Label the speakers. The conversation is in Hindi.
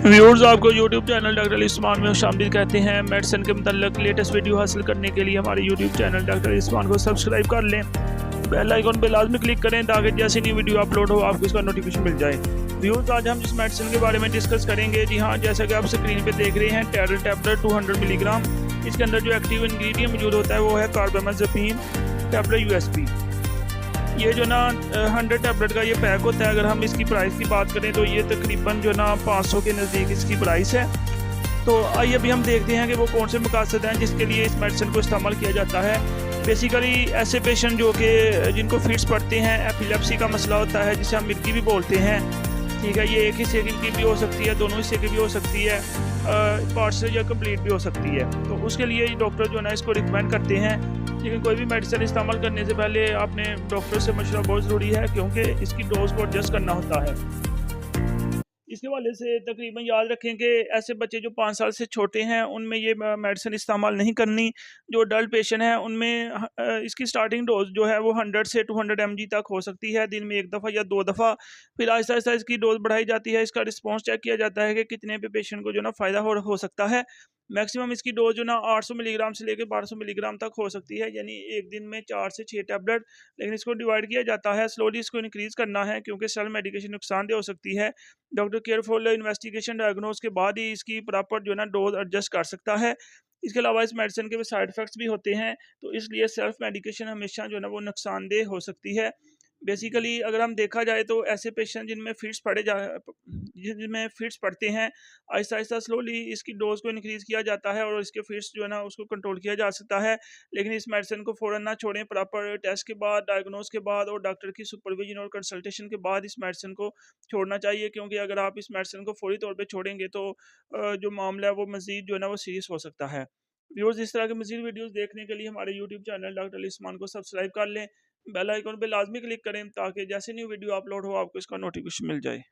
Speaker 1: व्यूअर्स, आपको यूट्यूब चैनल डॉक्टर इस्मान में खुशामदीद कहते हैं। मेडिसिन के मतलब लेटेस्ट वीडियो हासिल करने के लिए हमारे यूट्यूब चैनल डॉक्टर इस्मान को सब्सक्राइब कर लें। बेल आइकन पे लाजमी क्लिक करें ताकि जैसे नई वीडियो अपलोड हो आपको इसका नोटिफिकेशन मिल जाए। व्यूअर्स, आज हम जिस मेडिसिन के बारे में डिस्कस करेंगे, जी हाँ, जैसा कि आप स्क्रीन पर देख रहे हैं, टेरल टैबलेट 200 मिलीग्राम। इसके अंदर जो एक्टिव इंग्रेडिएंट मौजूद होता है वो है कार्बामेज़ेपिन टैबलेट यूएसपी। ये जो ना 100 टैबलेट का ये पैक होता है। अगर हम इसकी प्राइस की बात करें तो ये तकरीबन जो ना 500 के नज़दीक इसकी प्राइस है। तो आइए अभी हम देखते हैं कि वो कौन से मकासद हैं जिसके लिए इस मेडिसिन को इस्तेमाल किया जाता है। बेसिकली ऐसे पेशेंट जो कि जिनको फिट्स पड़ते हैं, एपिलेप्सी का मसला होता है जिसे हम मिर्गी भी बोलते हैं, ठीक है। ये एक हिस्से की भी हो सकती है, दोनों हिस्से की भी हो सकती है, पार्शियल या कंप्लीट भी हो सकती है। तो उसके लिए डॉक्टर जो है ना इसको रिकमेंड करते हैं। लेकिन कोई भी मेडिसिन इस्तेमाल करने से पहले आपने डॉक्टर से मशवरा बहुत ज़रूरी है, क्योंकि इसकी डोज को एडजस्ट करना होता है। इसके हवाले से तकरीबन याद रखें कि ऐसे बच्चे जो 5 साल से छोटे हैं उनमें ये मेडिसिन इस्तेमाल नहीं करनी। जो अडल्ट पेशेंट हैं उनमें इसकी स्टार्टिंग डोज जो है वो 100 से 200 mg तक हो सकती है, दिन में 1 दफ़ा या 2 दफ़ा। फिर आहिस्ता आहिस्ता इसकी डोज बढ़ाई जाती है। इसका रिस्पॉन्स चेक किया जाता है कि कितने पे पेशेंट को जो ना फ़ायदा हो सकता है। मैक्सिमम इसकी डोज जो ना 800 मिलीग्राम से लेकर 1200 मिलीग्राम तक हो सकती है, यानी एक दिन में 4 से 6 टैबलेट। लेकिन इसको डिवाइड किया जाता है, स्लोली इसको इंक्रीज़ करना है, क्योंकि सेल्फ मेडिकेशन नुकसानदेह हो सकती है। डॉक्टर केयरफुल इन्वेस्टिगेशन डायग्नोज के बाद ही इसकी प्रॉपर जो है ना डोज एडजस्ट कर सकता है। इसके अलावा इस मेडिसिन के साइड इफ़ेक्ट्स भी होते हैं, तो इसलिए सेल्फ मेडिकेशन हमेशा जो है ना वो नुकसानदेह हो सकती है। बेसिकली अगर हम देखा जाए तो ऐसे पेशेंट जिनमें फिट्स पड़ते हैं, आहिस्ता आहिस्ता स्लोली इसकी डोज को इंक्रीज़ किया जाता है और इसके फिट्स जो है ना उसको कंट्रोल किया जा सकता है। लेकिन इस मेडिसिन को फ़ौरन ना छोड़ें, प्रॉपर टेस्ट के बाद, डायग्नोज के बाद और डॉक्टर की सुपरविजन और कंसल्टेशन के बाद इस मेडिसिन को छोड़ना चाहिए, क्योंकि अगर आप इस मेडिसिन को फौरी तौर पे छोड़ेंगे तो जो मामला है वो मज़ीद जो है ना वो सीरियस हो सकता है। व्यूअर्स, इस तरह के मज़ीद वीडियोज़ देखने के लिए हमारे यूट्यूब चैनल डॉक्टर इस्मान को सब्सक्राइब कर लें। बेल आइकन पे लाजमी क्लिक करें ताकि जैसे न्यू वीडियो अपलोड हो आपको इसका नोटिफिकेशन मिल जाए।